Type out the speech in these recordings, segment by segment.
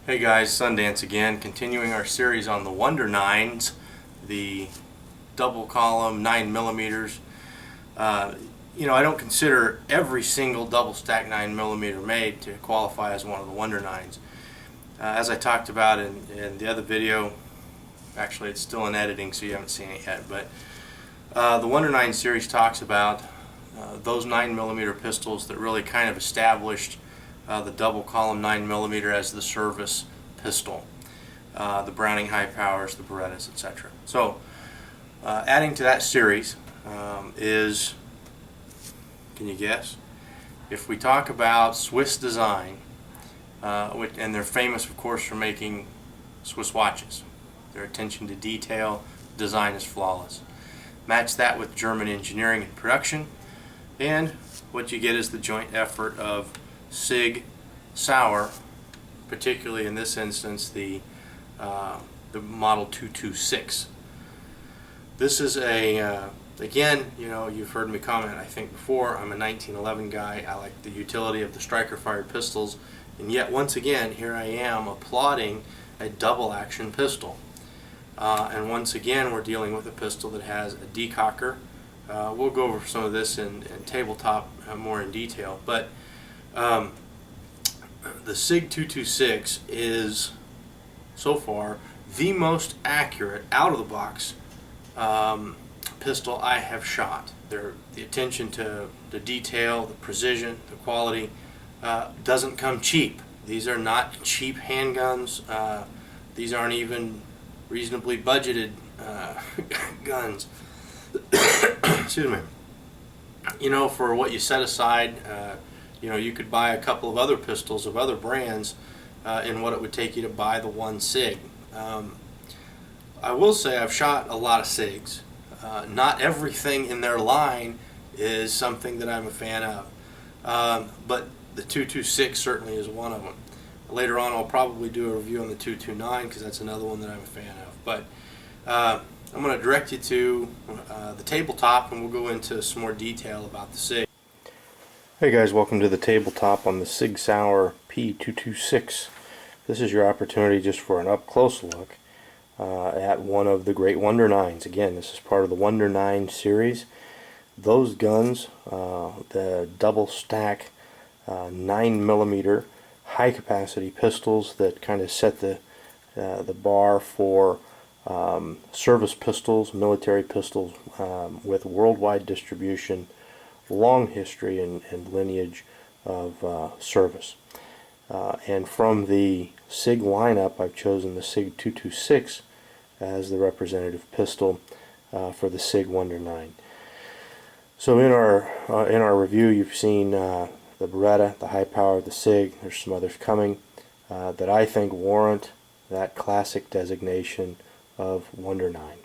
Hey guys, Sundance again, continuing our series on the Wondernines, the double column 9 millimeters. I don't consider every single double stack 9 millimeter made to qualify as one of the Wondernines. As I talked about in the other video, actually it's still in editing so you haven't seen it yet, but the Wondernine series talks about those 9 millimeter pistols that really kind of established the double column 9 millimeter as the service pistol, the Browning high powers, the Berettas, etc. So adding to that series is, can you guess? If we talk about Swiss design, and they're famous of course for making Swiss watches, their attention to detail, design is flawless. Match that with German engineering and production, and what you get is the joint effort of SIG, Sauer, particularly in this instance the model 226. This is a again, you've heard me comment I think before, I'm a 1911 guy. I like the utility of the striker fired pistols, and yet once again here I am applauding a double action pistol, and once again we're dealing with a pistol that has a decocker. We'll go over some of this in tabletop more in detail, but the SIG 226 is so far the most accurate out of the box pistol I have shot. The attention to the detail, the precision, the quality doesn't come cheap. These are not cheap handguns. These aren't even reasonably budgeted guns. Excuse me. For what you set aside, you could buy a couple of other pistols of other brands in what it would take you to buy the one SIG. I will say I've shot a lot of SIGs. Not everything in their line is something that I'm a fan of, but the 226 certainly is one of them. Later on I'll probably do a review on the 229 because that's another one that I'm a fan of. But I'm going to direct you to the tabletop and we'll go into some more detail about the SIG. Hey guys, welcome to the tabletop on the SIG Sauer P226. This is your opportunity just for an up-close look at one of the great Wondernines. Again, this is part of the Wondernine series. Those guns, the double stack 9 millimeter high capacity pistols that kind of set the bar for service pistols, military pistols with worldwide distribution, long history and lineage of service. And from the SIG lineup, I've chosen the SIG 226 as the representative pistol for the SIG Wondernine. So in our review, you've seen the Beretta, the high power, the SIG. There's some others coming that I think warrant that classic designation of Wondernine.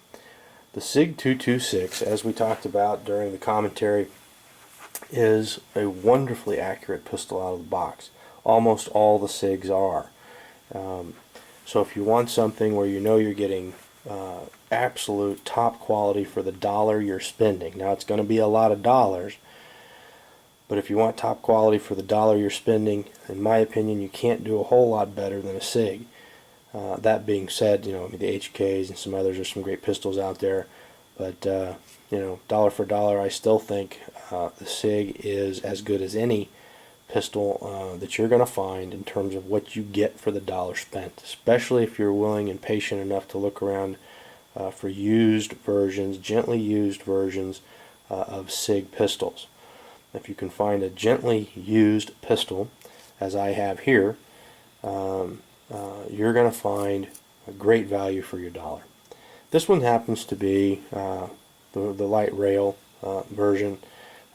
The SIG 226, as we talked about during the commentary, is a wonderfully accurate pistol out of the box. Almost all the SIGs are. So if you want something where you're getting absolute top quality for the dollar you're spending, now it's going to be a lot of dollars, but if you want top quality for the dollar you're spending, in my opinion, you can't do a whole lot better than a SIG. That being said, the HKs and some others are some great pistols out there, but dollar for dollar, I still think the SIG is as good as any pistol that you're going to find in terms of what you get for the dollar spent, especially if you're willing and patient enough to look around for used versions, gently used versions of SIG pistols. If you can find a gently used pistol, as I have here, you're going to find a great value for your dollar. This one happens to be the light rail version.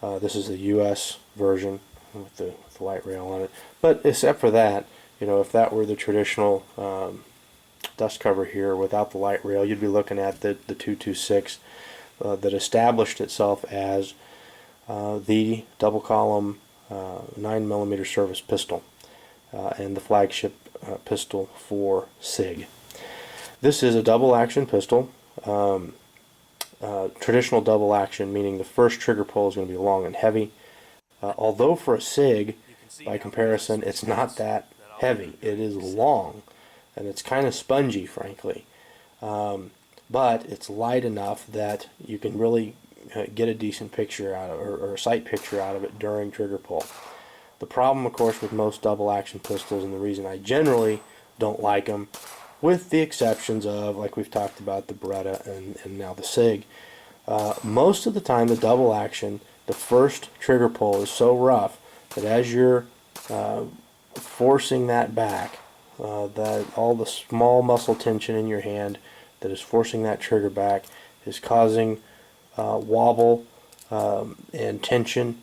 This is the US version with the light rail on it. But except for that, if that were the traditional dust cover here without the light rail, you'd be looking at the 226 that established itself as the double column 9 millimeter service pistol and the flagship pistol for SIG. This is a double action pistol. Traditional double action, meaning the first trigger pull is going to be long and heavy. Although for a SIG, by comparison, it's not that heavy. It is long, and it's kind of spongy, frankly. But it's light enough that you can really get a decent picture out of, or a sight picture out of it during trigger pull. The problem, of course, with most double action pistols, and the reason I generally don't like them, with the exceptions of, like we've talked about, the Beretta and now the SIG, most of the time the double action, the first trigger pull is so rough that as you're forcing that back, that all the small muscle tension in your hand that is forcing that trigger back is causing wobble and tension,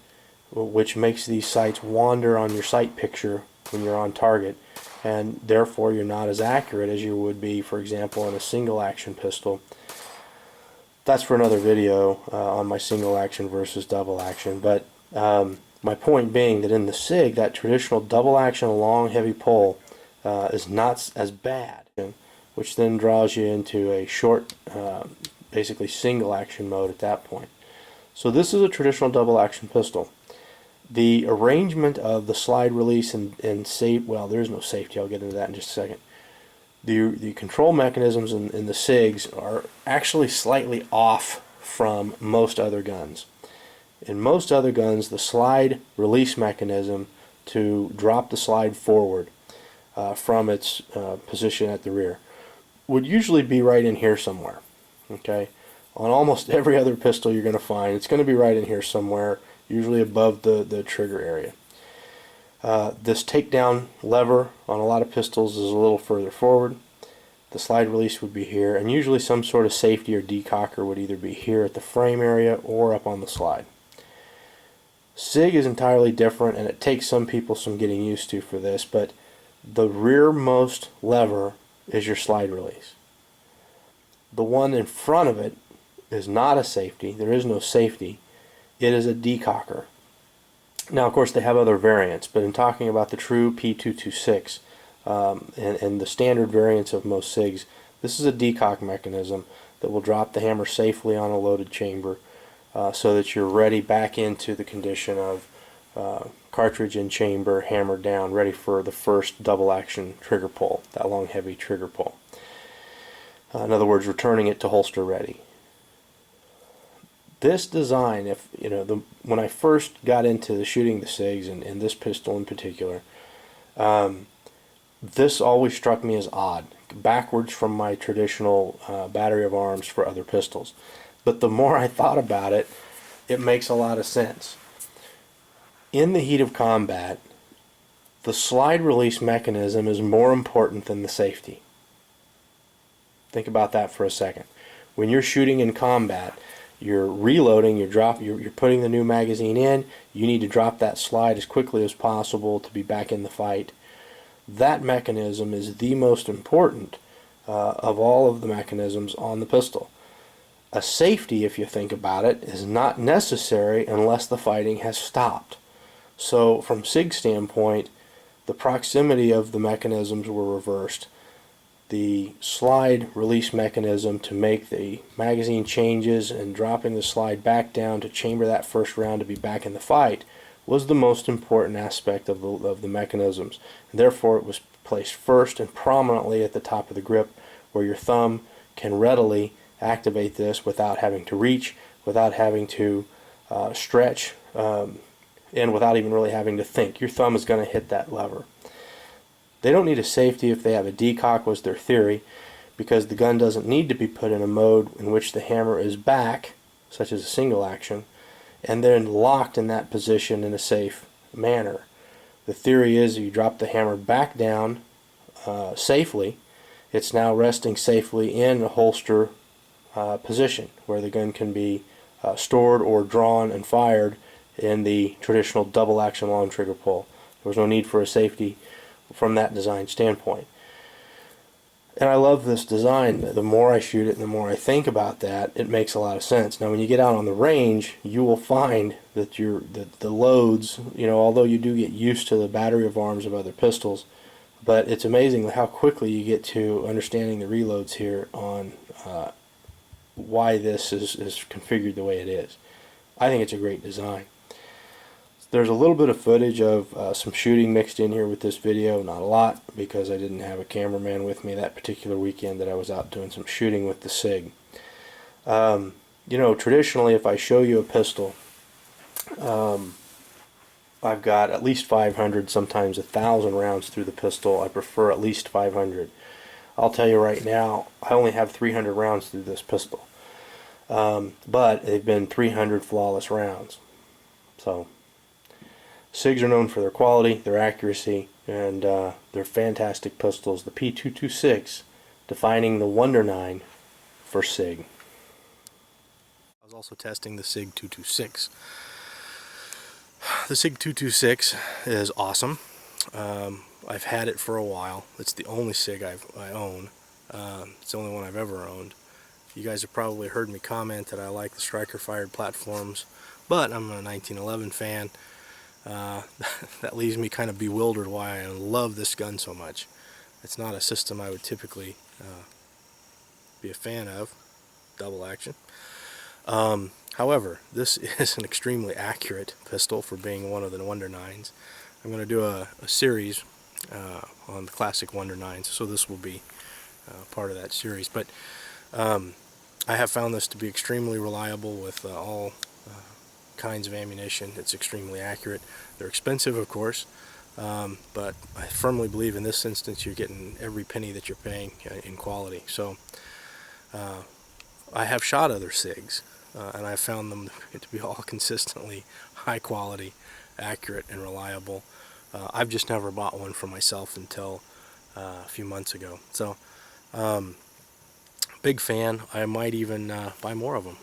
which makes these sights wander on your sight picture when you're on target, and therefore you're not as accurate as you would be, for example, in a single action pistol. That's for another video on my single action versus double action, but my point being that in the SIG, that traditional double action long heavy pull is not as bad, which then draws you into a short, basically single action mode at that point. So this is a traditional double action pistol. The arrangement of the slide release and safe, well, there's no safety, I'll get into that in just a second. The control mechanisms in the SIGs are actually slightly off from most other guns. In most other guns, the slide release mechanism to drop the slide forward from its position at the rear would usually be right in here somewhere. Okay, on almost every other pistol you're going to find, it's going to be right in here somewhere, usually above the trigger area. This takedown lever on a lot of pistols is a little further forward. The slide release would be here, and usually some sort of safety or decocker would either be here at the frame area or up on the slide. SIG is entirely different, and it takes some people some getting used to for this, but the rearmost lever is your slide release. The one in front of it is not a safety. There is no safety. It is a decocker. Now, of course, they have other variants, but in talking about the true P226 and the standard variants of most SIGs, this is a decock mechanism that will drop the hammer safely on a loaded chamber so that you're ready back into the condition of cartridge in chamber, hammer down, ready for the first double action trigger pull, that long heavy trigger pull. In other words, returning it to holster ready. This design, if you know, when I first got into shooting the SIGs and this pistol in particular, this always struck me as odd, backwards from my traditional battery of arms for other pistols. But the more I thought about it, it makes a lot of sense. In the heat of combat, the slide release mechanism is more important than the safety. Think about that for a second. When you're shooting in combat, you're reloading, you're putting the new magazine in, you need to drop that slide as quickly as possible to be back in the fight. That mechanism is the most important of all of the mechanisms on the pistol. A safety, if you think about it, is not necessary unless the fighting has stopped. So from SIG standpoint, the proximity of the mechanisms were reversed. The slide release mechanism to make the magazine changes and dropping the slide back down to chamber that first round to be back in the fight was the most important aspect of the mechanisms. And therefore it was placed first and prominently at the top of the grip, where your thumb can readily activate this without having to reach, without having to stretch, and without even really having to think. Your thumb is going to hit that lever. They don't need a safety if they have a decock, was their theory, because the gun doesn't need to be put in a mode in which the hammer is back, such as a single action, and then locked in that position in a safe manner. The theory is you drop the hammer back down safely, it's now resting safely in a holster position where the gun can be stored or drawn and fired in the traditional double action long trigger pull. There was no need for a safety from that design standpoint. And I love this design. The more I shoot it and the more I think about that, it makes a lot of sense. Now when you get out on the range, you will find that the loads, although you do get used to the battery of arms of other pistols, but it's amazing how quickly you get to understanding the reloads here on why this is configured the way it is. I think it's a great design. There's a little bit of footage of some shooting mixed in here with this video, not a lot, because I didn't have a cameraman with me that particular weekend that I was out doing some shooting with the SIG. You know, traditionally, if I show you a pistol, I've got at least 500, sometimes 1,000 rounds through the pistol. I prefer at least 500. I'll tell you right now, I only have 300 rounds through this pistol. But they've been 300 flawless rounds. So, SIGs are known for their quality, their accuracy, and they're fantastic pistols. The P226 defining the Wondernine for SIG. I was also testing the SIG 226. The SIG 226 is awesome. I've had it for a while. It's the only SIG I own. It's the only one I've ever owned. You guys have probably heard me comment that I like the striker-fired platforms, but I'm a 1911 fan. That leaves me kind of bewildered why I love this gun so much. It's not a system I would typically be a fan of, double action. However, this is an extremely accurate pistol for being one of the Wondernines. I'm going to do a series on the classic Wondernines, so this will be part of that series. But I have found this to be extremely reliable with all kinds of ammunition. It's extremely accurate. They're expensive, of course, but I firmly believe in this instance you're getting every penny that you're paying in quality. So I have shot other SIGs, and I've found them to be all consistently high quality, accurate, and reliable. I've just never bought one for myself until a few months ago. So big fan. I might even buy more of them.